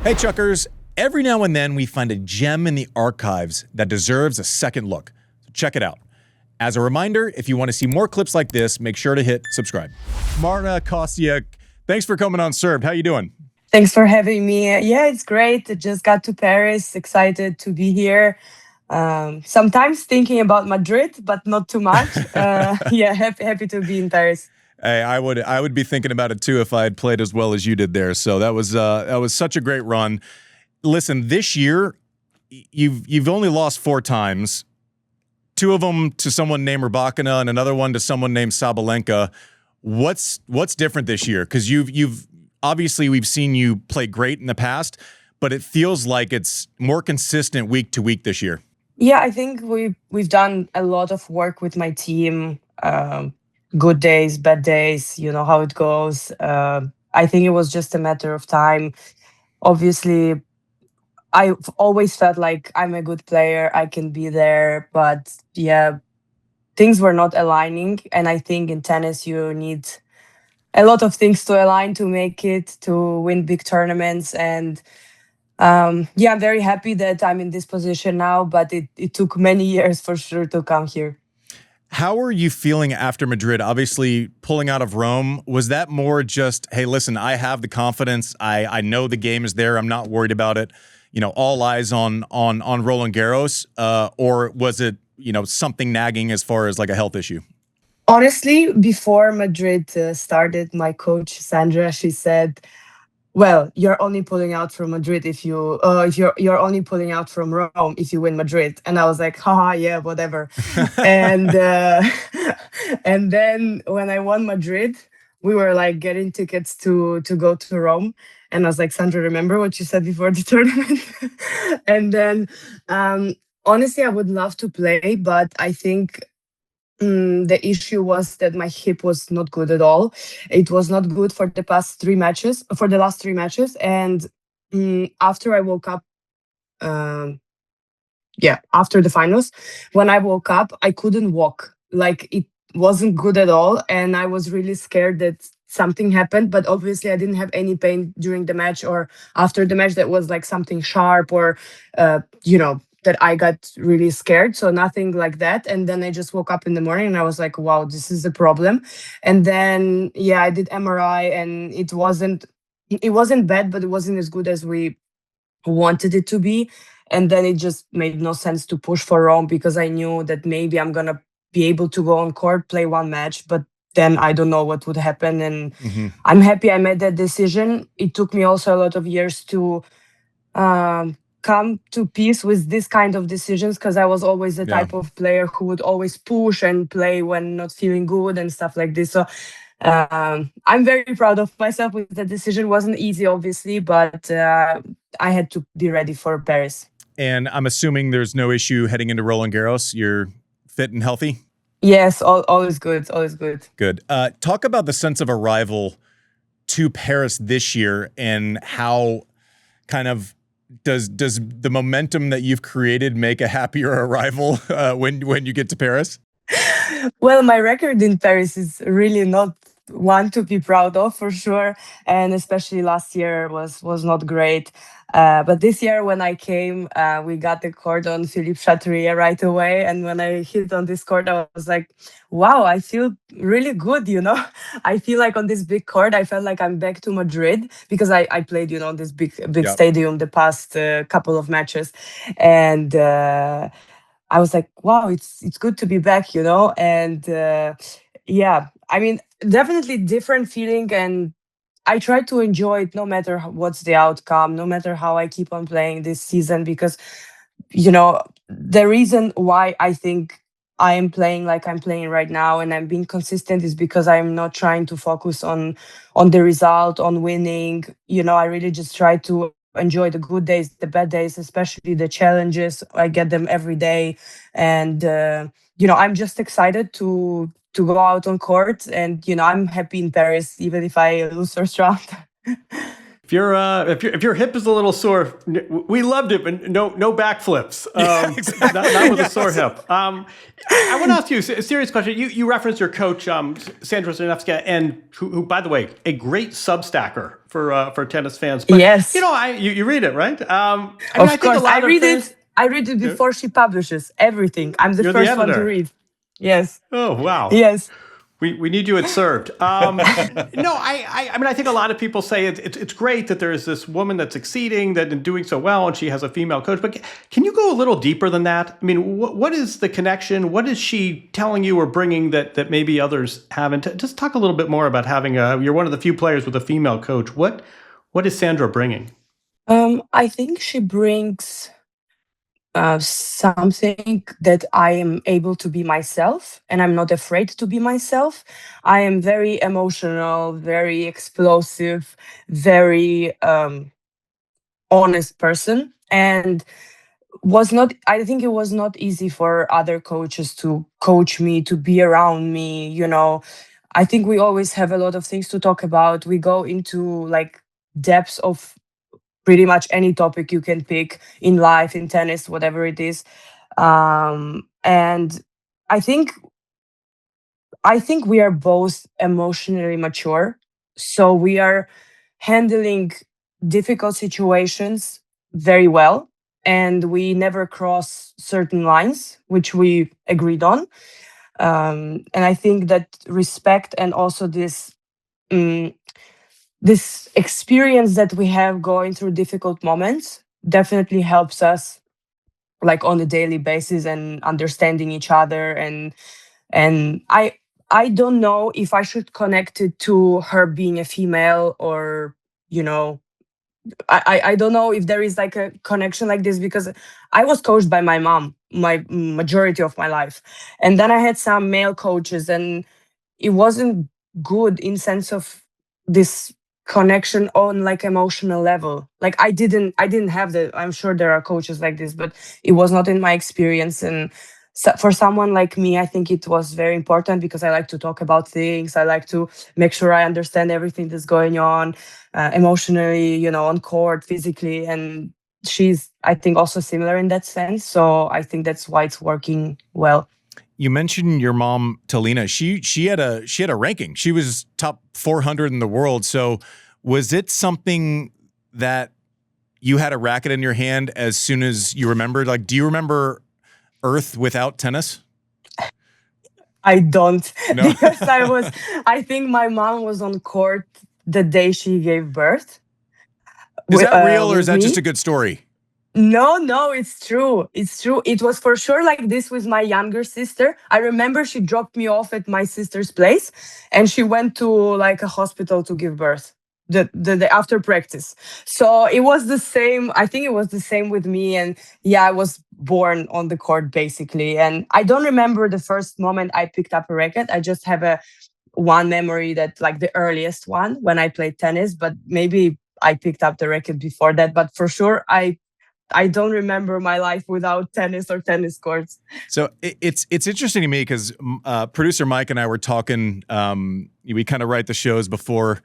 Hey, Chuckers. Every now and then we find a gem in the archives that deserves a second look. So check it out. As a reminder, if you want to see more clips like this, make sure to hit subscribe. Marta Kostyuk, thanks for coming on Served. How you doing? Thanks for having me. Yeah, it's great. I just got to Paris. Excited to be here. Sometimes thinking about Madrid, but not too much. Yeah, happy to be in Paris. Hey, I would be thinking about it too if I had played as well as you did there. So that was such a great run. Listen, this year you've only lost 4 times. 2 of them to someone named Raducanu and another one to someone named Sabalenka. What's different this year? Because you've obviously we've seen you play great in the past, but it feels like it's more consistent week to week this year. Yeah, I think we've done a lot of work with my team. Good days, bad days, you know how it goes. I think it was just a matter of time. Obviously, I've always felt like I'm a good player, I can be there, but yeah, things were not aligning. And I think in tennis, you need a lot of things to align to make it, to win big tournaments. And yeah, I'm very happy that I'm in this position now, but it took many years for sure to come here. How are you feeling after Madrid? Obviously, pulling out of Rome, was that more just, hey, listen, I have the confidence. I know the game is there. I'm not worried about it. You know, all eyes on Roland Garros, or was it, you know, something nagging as far as like a health issue? Honestly, before Madrid started, my coach Sandra, she said, "Well, you're only pulling out from Madrid if you're only pulling out from Rome if you win Madrid." And I was like, "Haha, yeah, whatever." and and then when I won Madrid, we were like getting tickets to go to Rome, and I was like, "Sandra, remember what you said before the tournament?" And then, honestly, I would love to play, but I think the issue was that my hip was not good at all. It was not good for the last 3 matches. And after I woke up, um, yeah, after the finals, when I woke up, I couldn't walk. Like it wasn't good at all. And I was really scared that something happened. But obviously, I didn't have any pain during the match or after the match that was like something sharp or, that I got really scared. So nothing like that. And then I just woke up in the morning and I was like, wow, this is a problem. And then, yeah, I did MRI and it wasn't bad, but it wasn't as good as we wanted it to be. And then it just made no sense to push for Rome because I knew that maybe I'm going to be able to go on court, play 1 match, but then I don't know what would happen. And I'm happy I made that decision. It took me also a lot of years to come to peace with this kind of decisions because I was always the type of player who would always push and play when not feeling good and stuff like this. So I'm very proud of myself with the decision. Wasn't easy, obviously, but I had to be ready for Paris. And I'm assuming there's no issue heading into Roland Garros. You're fit and healthy? Yes, all is good. All is good. Good. Talk about the sense of arrival to Paris this year and how kind of does the momentum that you've created make a happier arrival when you get to Paris? Well, my record in Paris is really not one to be proud of for sure, and especially last year was not great. But this year when I came, we got the court on Philippe Chatrier right away, and when I hit on this court, I was like, "Wow, I feel really good." I feel like on this big court, I felt like I'm back to Madrid because I played, this big stadium the past couple of matches, and I was like, "Wow, it's good to be back," and yeah, I mean, definitely different feeling, and I try to enjoy it no matter what's the outcome, no matter how I keep on playing this season, because the reason why I think I am playing like I'm playing right now and I'm being consistent is because I'm not trying to focus on the result, on winning. I really just try to enjoy the good days, the bad days, especially the challenges. I get them every day, and I'm just excited to go out on court, and I'm happy in Paris even if I lose first round. if your hip is a little sore, we loved it, but no backflips. Exactly. Not with a sore hip. I want to ask you a serious question. You referenced your coach, Sandra Zaniewska, and who, by the way, a great Substacker for tennis fans. But, yes. You read it, right? Of course, I read it. I read it before she publishes everything. I'm the first one to read. Yes. Oh, wow. Yes. We need you at Served. I think a lot of people say it's great that there is this woman that's succeeding, that and doing so well, and she has a female coach. But can you go a little deeper than that? I mean, what is the connection? What is she telling you or bringing that maybe others haven't? Just talk a little bit more about having you're one of the few players with a female coach. What is Sandra bringing? I think she brings something that I am able to be myself, and I'm not afraid to be myself. I am very emotional, very explosive, very honest person, and I think it was not easy for other coaches to coach me, to be around me. I think we always have a lot of things to talk about. We go into depths of pretty much any topic you can pick in life, in tennis, whatever it is. And I think we are both emotionally mature. So we are handling difficult situations very well. And we never cross certain lines, which we agreed on. And I think that respect and also this experience that we have going through difficult moments definitely helps us on a daily basis and understanding each other. And I don't know if I should connect it to her being a female or, I don't know if there is a connection like this, because I was coached by my mom my majority of my life. And then I had some male coaches, and it wasn't good in sense of this connection on emotional level. I didn't have that. I'm sure there are coaches like this, but it was not in my experience. And for someone like me, I think it was very important, because I like to talk about things. I like to make sure I understand everything that's going on emotionally, on court, physically. And she's, I think, also similar in that sense. So I think that's why it's working well. You mentioned your mom, Talina. She had a ranking. She was top 400 in the world. So was it something that you had a racket in your hand as soon as you remembered? Do you remember Earth without tennis? I don't. No? Because I think my mom was on court the day she gave birth. Is that real, or is that just a good story? No, it's true. It's true. It was for sure like this with my younger sister. I remember she dropped me off at my sister's place, and she went to a hospital to give birth the after practice. So it was the same. I think it was the same with me. And yeah, I was born on the court basically. And I don't remember the first moment I picked up a racket. I just have one memory that the earliest one when I played tennis, but maybe I picked up the racket before that. But for sure, I don't remember my life without tennis or tennis courts. So it's interesting to me because producer Mike and I were talking. We kind of write the shows before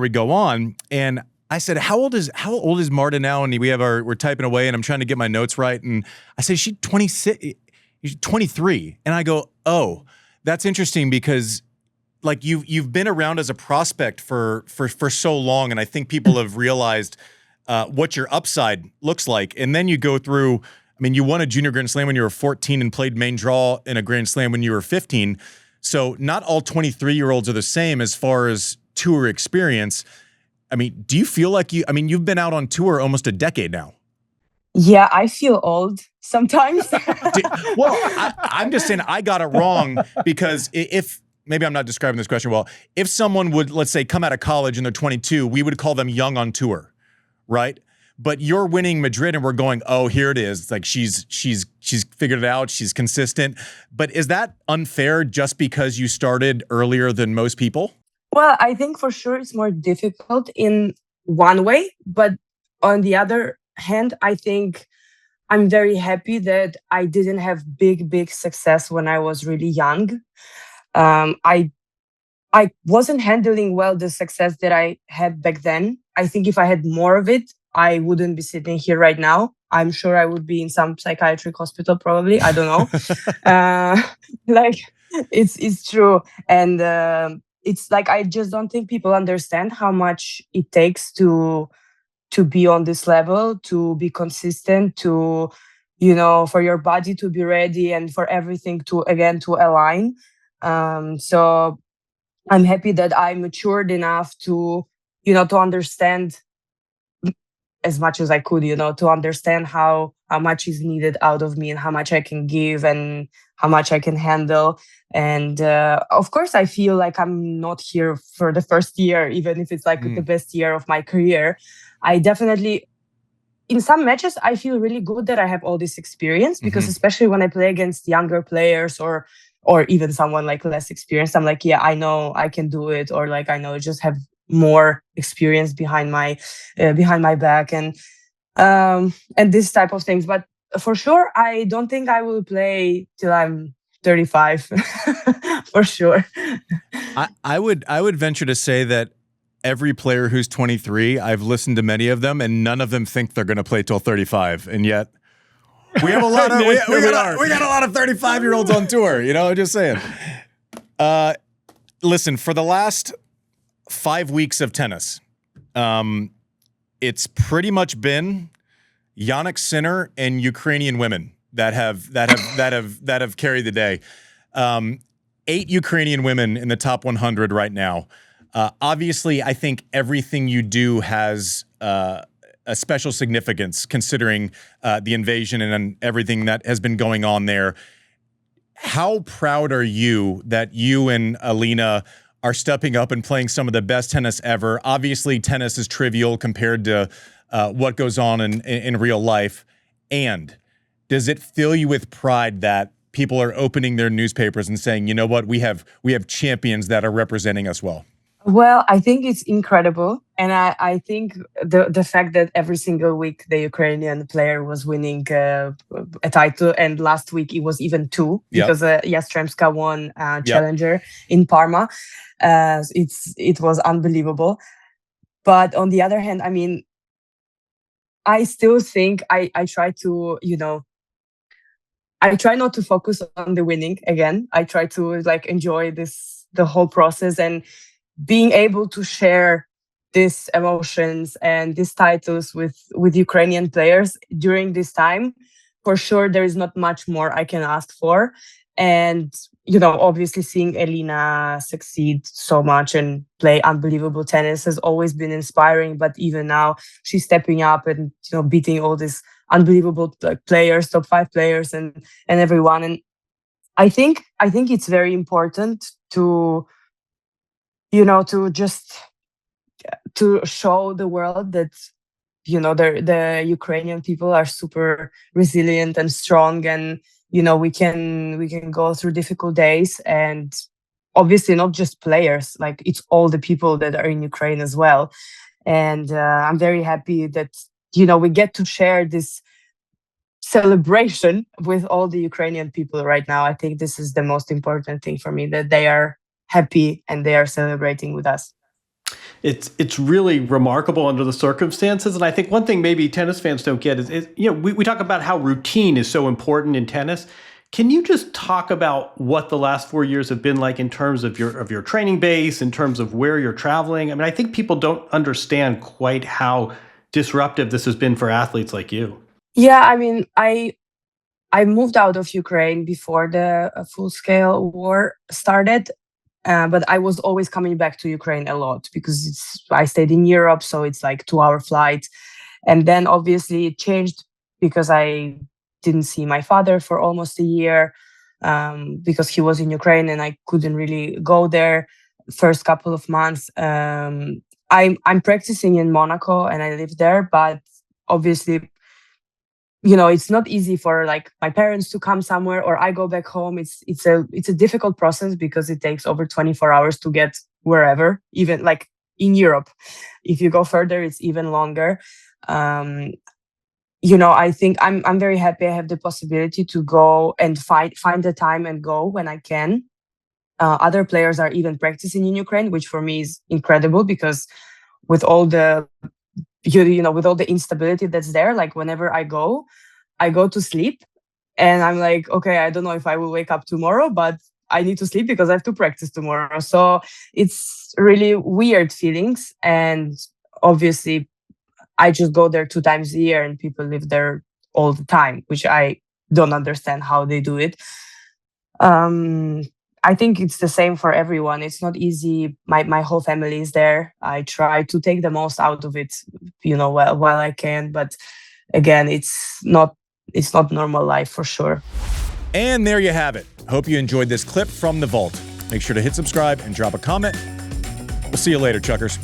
we go on, and I said, "How old is Marta now?" And we're typing away, and I'm trying to get my notes right. And I say, "She's 26, 23," and I go, "Oh, that's interesting because." You've been around as a prospect for so long, and I think people have realized what your upside looks like. And then you go through, I mean, you won a junior Grand Slam when you were 14 and played main draw in a Grand Slam when you were 15. So not all 23-year-olds are the same as far as tour experience. I mean, do you feel like you've been out on tour almost a decade now? Yeah, I feel old sometimes. I'm just saying I got it wrong because if maybe I'm not describing this question well. If someone would, let's say, come out of college and they're 22, we would call them young on tour, right? But you're winning Madrid and we're going, oh, here it is. She's figured it out. She's consistent. But is that unfair just because you started earlier than most people? Well, I think for sure it's more difficult in one way. But on the other hand, I think I'm very happy that I didn't have big success when I was really young. I wasn't handling well the success that I had back then. I think if I had more of it, I wouldn't be sitting here right now. I'm sure I would be in some psychiatric hospital, probably. I don't know. Like, it's true. And it's like, I just don't think people understand how much it takes to be on this level, to be consistent, to, for your body to be ready and for everything to align. So I'm happy that I matured enough to, to understand as much as I could, to understand how much is needed out of me and how much I can give and how much I can handle. And of course, I feel like I'm not here for the first year, even if it's like the best year of my career. I definitely, in some matches, I feel really good that I have all this experience, because especially when I play against younger players or even someone like less experienced, I'm like, yeah, I know I can do it, or like, I know I just have more experience behind my back and this type of things. But for sure, I don't think I will play till I'm 35 for sure. I would venture to say that every player who's 23, I've listened to many of them, and none of them think they're going to play till 35, and yet we have a lot of we got a lot of 35-year-olds on tour. Just saying. Listen, for the last 5 weeks of tennis, it's pretty much been Jannik Sinner and Ukrainian women that have carried the day. 8 Ukrainian women in the top 100 right now. Obviously, I think everything you do has a special significance, considering the invasion and everything that has been going on there. How proud are you that you and Elena are stepping up and playing some of the best tennis ever? Obviously, tennis is trivial compared to what goes on in real life. And does it fill you with pride that people are opening their newspapers and saying, you know what, we have champions that are representing us well? Well, I think it's incredible. And I think the fact that every single week the Ukrainian player was winning a title, and last week it was even 2, because Yastremska won Challenger in Parma. It was unbelievable. But on the other hand, I mean, I still think I try to, I try not to focus on the winning again. I try to enjoy the whole process, and being able to share these emotions and these titles with Ukrainian players during this time. For sure, there is not much more I can ask for. And, obviously seeing Elena succeed so much and play unbelievable tennis has always been inspiring. But even now, she's stepping up and, beating all these unbelievable players, top 5 players and everyone. And I think it's very important to to show the world that, the Ukrainian people are super resilient and strong, and, we can go through difficult days. And obviously not just players, like it's all the people that are in Ukraine as well. And I'm very happy that, we get to share this celebration with all the Ukrainian people right now. I think this is the most important thing for me, that they are happy and they are celebrating with us. It's really remarkable under the circumstances. And I think one thing maybe tennis fans don't get is we talk about how routine is so important in tennis. Can you just talk about what the last 4 years have been like in terms of your training base, in terms of where you're traveling? I mean, I think people don't understand quite how disruptive this has been for athletes like you. Yeah, I mean, I moved out of Ukraine before the full-scale war started. But I was always coming back to Ukraine a lot, because I stayed in Europe, so it's like 2-hour flight. And then obviously it changed because I didn't see my father for almost a year, because he was in Ukraine and I couldn't really go there first couple of months. I'm practicing in Monaco and I live there, but obviously, it's not easy for my parents to come somewhere or I go back home. It's a difficult process because it takes over 24 hours to get wherever, even in Europe. If you go further, it's even longer. I think I'm very happy I have the possibility to go and find the time and go when I can. Other players are even practicing in Ukraine, which for me is incredible, because with all the with all the instability that's there, like whenever I go to sleep and I'm like, okay, I don't know if I will wake up tomorrow, but I need to sleep because I have to practice tomorrow. So it's really weird feelings. And obviously I just go there 2 times a year and people live there all the time, which I don't understand how they do it. I think it's the same for everyone. It's not easy. My whole family is there. I try to take the most out of it, while I can. But again, it's not normal life for sure. And there you have it. Hope you enjoyed this clip from the vault. Make sure to hit subscribe and drop a comment. We'll see you later, Chuckers.